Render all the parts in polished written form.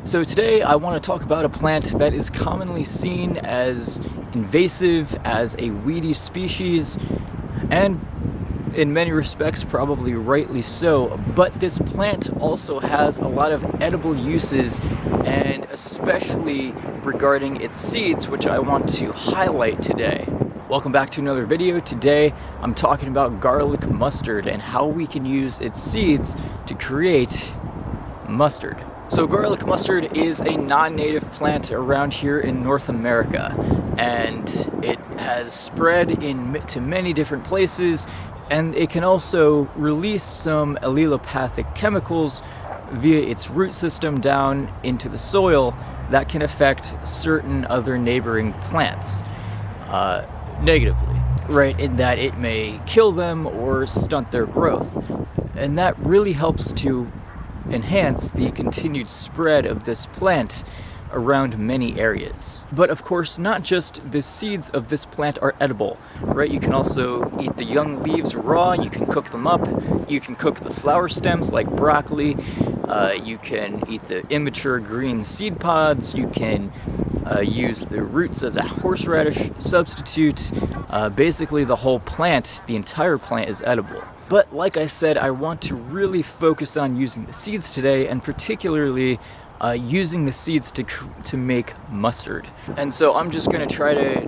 So today I want to talk about a plant that is commonly seen as invasive, as a weedy species, and in many respects probably rightly so, but this plant also has a lot of edible uses, and especially regarding its seeds, which I want to highlight today. Welcome back to another video. Today I'm talking about garlic mustard and how we can use its seeds to create mustard. So garlic mustard is a non-native plant around here in North America, and it has spread to many different places, and it can also release some allelopathic chemicals via its root system down into the soil that can affect certain other neighboring plants negatively, right, in that it may kill them or stunt their growth. And that really helps to enhance the continued spread of this plant around many areas. But of course, not just the seeds of this plant are edible, right? You can also eat the young leaves raw, you can cook them up, you can cook the flower stems like broccoli, you can eat the immature green seed pods, you can use the roots as a horseradish substitute. Basically the whole plant, the entire plant is edible. But like I said, I want to really focus on using the seeds today, and particularly using the seeds to make mustard. And so I'm just going to try to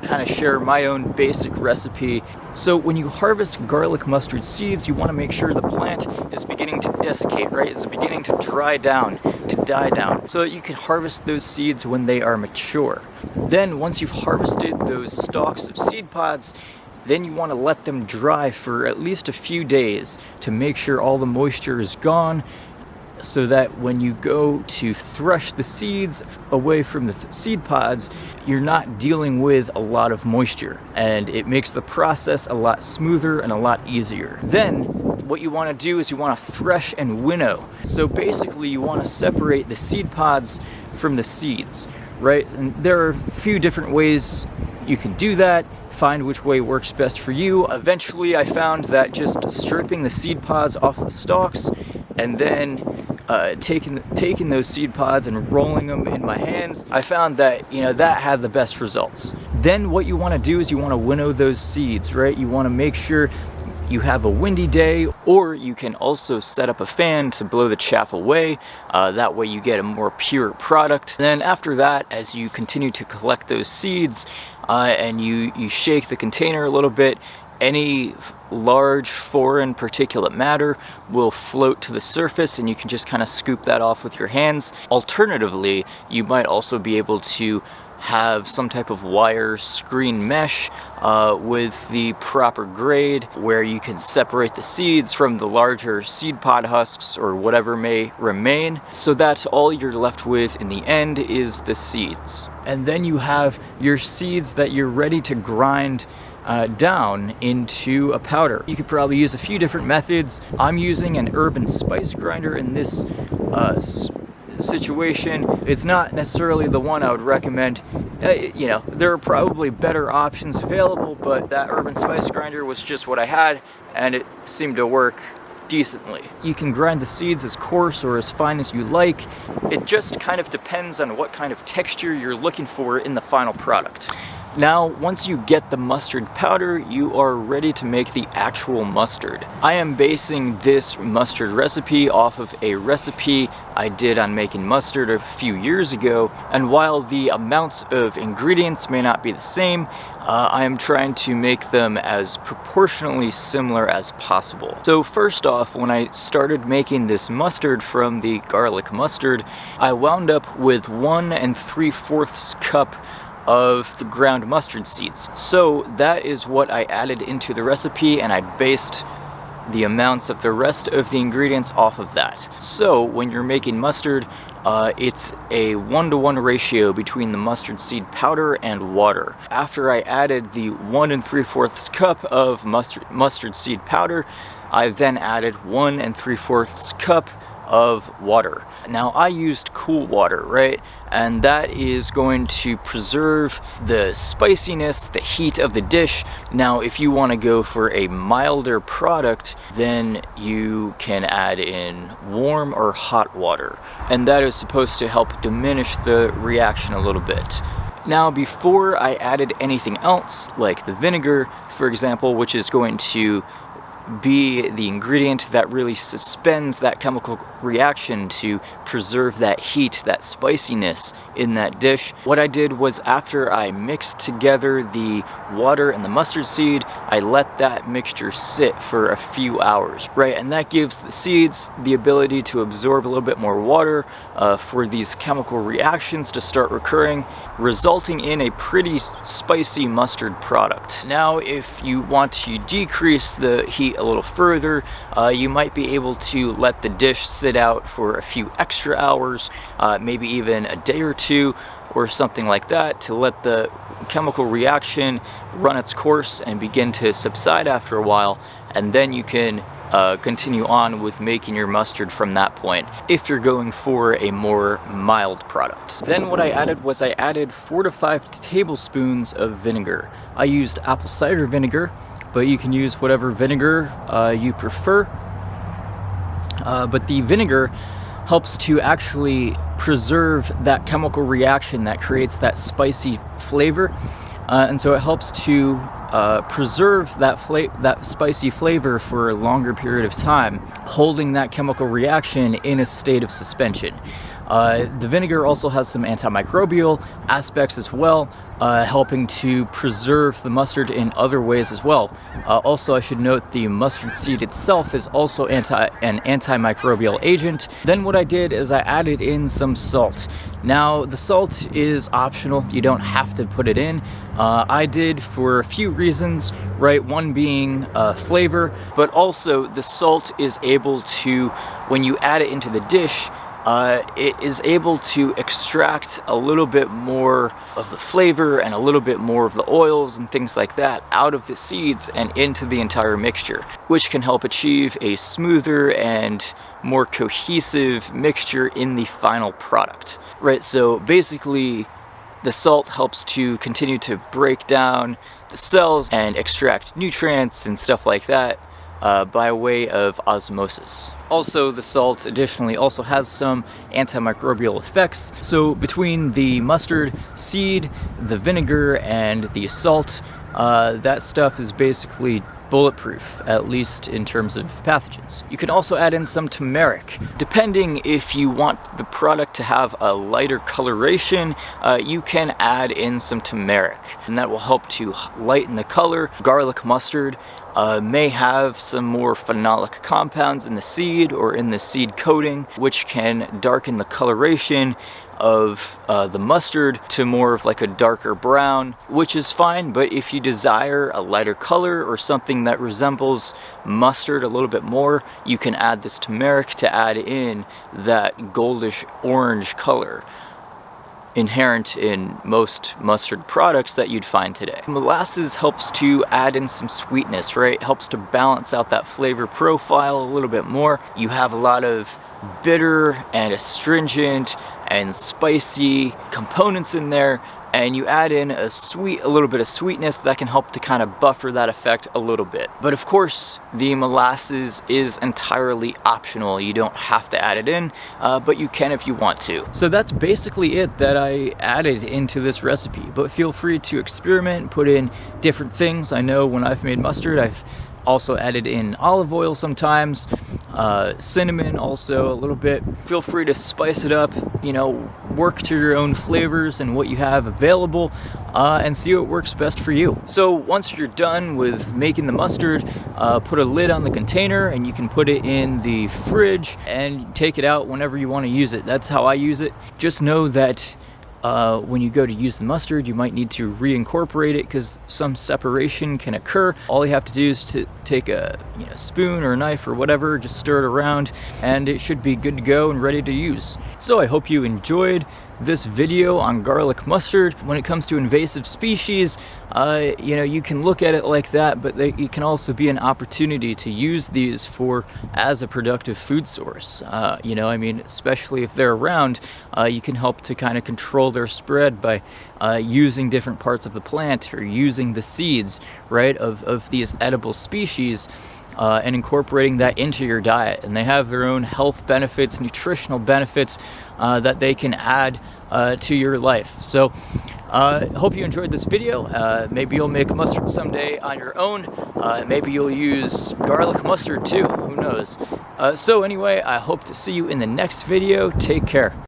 kind of share my own basic recipe. So when you harvest garlic mustard seeds, you want to make sure the plant is beginning to desiccate, right? It's beginning to dry down, to die down, so that you can harvest those seeds when they are mature. Then once you've harvested those stalks of seed pods, then you want to let them dry for at least a few days to make sure all the moisture is gone, so that when you go to thresh the seeds away from the seed pods, you're not dealing with a lot of moisture, and it makes the process a lot smoother and a lot easier. Then what you want to do is you want to thresh and winnow. So basically you want to separate the seed pods from the seeds, right? And there are a few different ways you can do that. Find which way works best for you. Eventually I found that just stripping the seed pods off the stalks and then taking those seed pods and rolling them in my hands, I found that, that had the best results. Then what you want to do is you want to winnow those seeds, right? You want to make sure you have a windy day, or you can also set up a fan to blow the chaff away. That way you get a more pure product. Then after that, as you continue to collect those seeds and you shake the container a little bit, any large foreign particulate matter will float to the surface, and you can just kind of scoop that off with your hands. Alternatively, you might also be able to have some type of wire screen mesh with the proper grade, where you can separate the seeds from the larger seed pod husks or whatever may remain, so that all you're left with in the end is the seeds. And then you have your seeds that you're ready to grind down into a powder. You could probably use a few different methods. I'm using an herb and spice grinder in this situation. It's not necessarily the one I would recommend. There are probably better options available, but that herb and spice grinder was just what I had, and it seemed to work decently. You can grind the seeds as coarse or as fine as you like. It just kind of depends on what kind of texture you're looking for in the final product. Now, once you get the mustard powder, you are ready to make the actual mustard. I am basing this mustard recipe off of a recipe I did on making mustard a few years ago, and while the amounts of ingredients may not be the same, I am trying to make them as proportionally similar as possible. So first off, when I started making this mustard from the garlic mustard, I wound up with 1 3/4 cup of the ground mustard seeds. So that is what I added into the recipe, and I based the amounts of the rest of the ingredients off of that. So when you're making mustard, it's a 1-to-1 ratio between the mustard seed powder and water. After I added the 1 3/4 cup of mustard seed powder, I then added 1 3/4 cup of water. Now I used cool water, right? And that is going to preserve the spiciness, the heat of the dish. Now if you want to go for a milder product, then you can add in warm or hot water. And that is supposed to help diminish the reaction a little bit. Now before I added anything else, like the vinegar, for example, which is going to be the ingredient that really suspends that chemical reaction to preserve that heat, that spiciness in that dish. What I did was, after I mixed together the water and the mustard seed, I let that mixture sit for a few hours, right? And that gives the seeds the ability to absorb a little bit more water for these chemical reactions to start occurring, resulting in a pretty spicy mustard product. Now, if you want to decrease the heat a little further, you might be able to let the dish sit out for a few extra hours, maybe even a day or two or something like that, to let the chemical reaction run its course and begin to subside after a while, and then you can continue on with making your mustard from that point, if you're going for a more mild product. Then what I added was, I added 4 to 5 tablespoons of vinegar. I used apple cider vinegar, but you can use whatever vinegar you prefer. But the vinegar helps to actually preserve that chemical reaction that creates that spicy flavor, and so it helps to preserve that spicy flavor for a longer period of time, holding that chemical reaction in a state of suspension. The vinegar also has some antimicrobial aspects as well, helping to preserve the mustard in other ways as well. Also, I should note the mustard seed itself is also an antimicrobial agent. Then what I did is I added in some salt. Now, the salt is optional. You don't have to put it in. I did for a few reasons, right? One being flavor, but also the salt is able to, when you add it into the dish, it is able to extract a little bit more of the flavor and a little bit more of the oils and things like that out of the seeds and into the entire mixture, which can help achieve a smoother and more cohesive mixture in the final product. Right, so basically the salt helps to continue to break down the cells and extract nutrients and stuff like that by way of osmosis. Also, the salt additionally also has some antimicrobial effects. So between the mustard seed, the vinegar, and the salt, that stuff is basically bulletproof, at least in terms of pathogens. You can also add in some turmeric. Depending if you want the product to have a lighter coloration, you can add in some turmeric, and that will help to lighten the color. Garlic mustard may have some more phenolic compounds in the seed or in the seed coating, which can darken the coloration of the mustard to more of like a darker brown, which is fine. But if you desire a lighter color or something that resembles mustard a little bit more, you can add this turmeric to add in that goldish orange color inherent in most mustard products that you'd find today. Molasses helps to add in some sweetness, right? It helps to balance out that flavor profile a little bit more. You have a lot of bitter and astringent and spicy components in there, and you add in a little bit of sweetness that can help to kind of buffer that effect a little bit. But of course, the molasses is entirely optional. You don't have to add it in, but you can if you want to. So that's basically it that I added into this recipe, but feel free to experiment, put in different things. I know when I've made mustard, I've also added in olive oil sometimes, cinnamon also a little bit. Feel free to spice it up, you know, work to your own flavors and what you have available, and see what works best for you. So once you're done with making the mustard, put a lid on the container and you can put it in the fridge and take it out whenever you want to use it. That's how I use it. Just know that when you go to use the mustard, you might need to reincorporate it because some separation can occur. All you have to do is to take a spoon or a knife or whatever, just stir it around, and it should be good to go and ready to use. So I hope you enjoyed this video on garlic mustard. When it comes to invasive species, you know, you can look at it like that, but it can also be an opportunity to use these as a productive food source. You know, I mean, especially if they're around, you can help to kind of control their spread by using different parts of the plant or using the seeds, right, of these edible species. And incorporating that into your diet. And they have their own health benefits, nutritional benefits that they can add to your life. So hope you enjoyed this video. Maybe you'll make mustard someday on your own. Maybe you'll use garlic mustard too, who knows. So anyway, I hope to see you in the next video. Take care.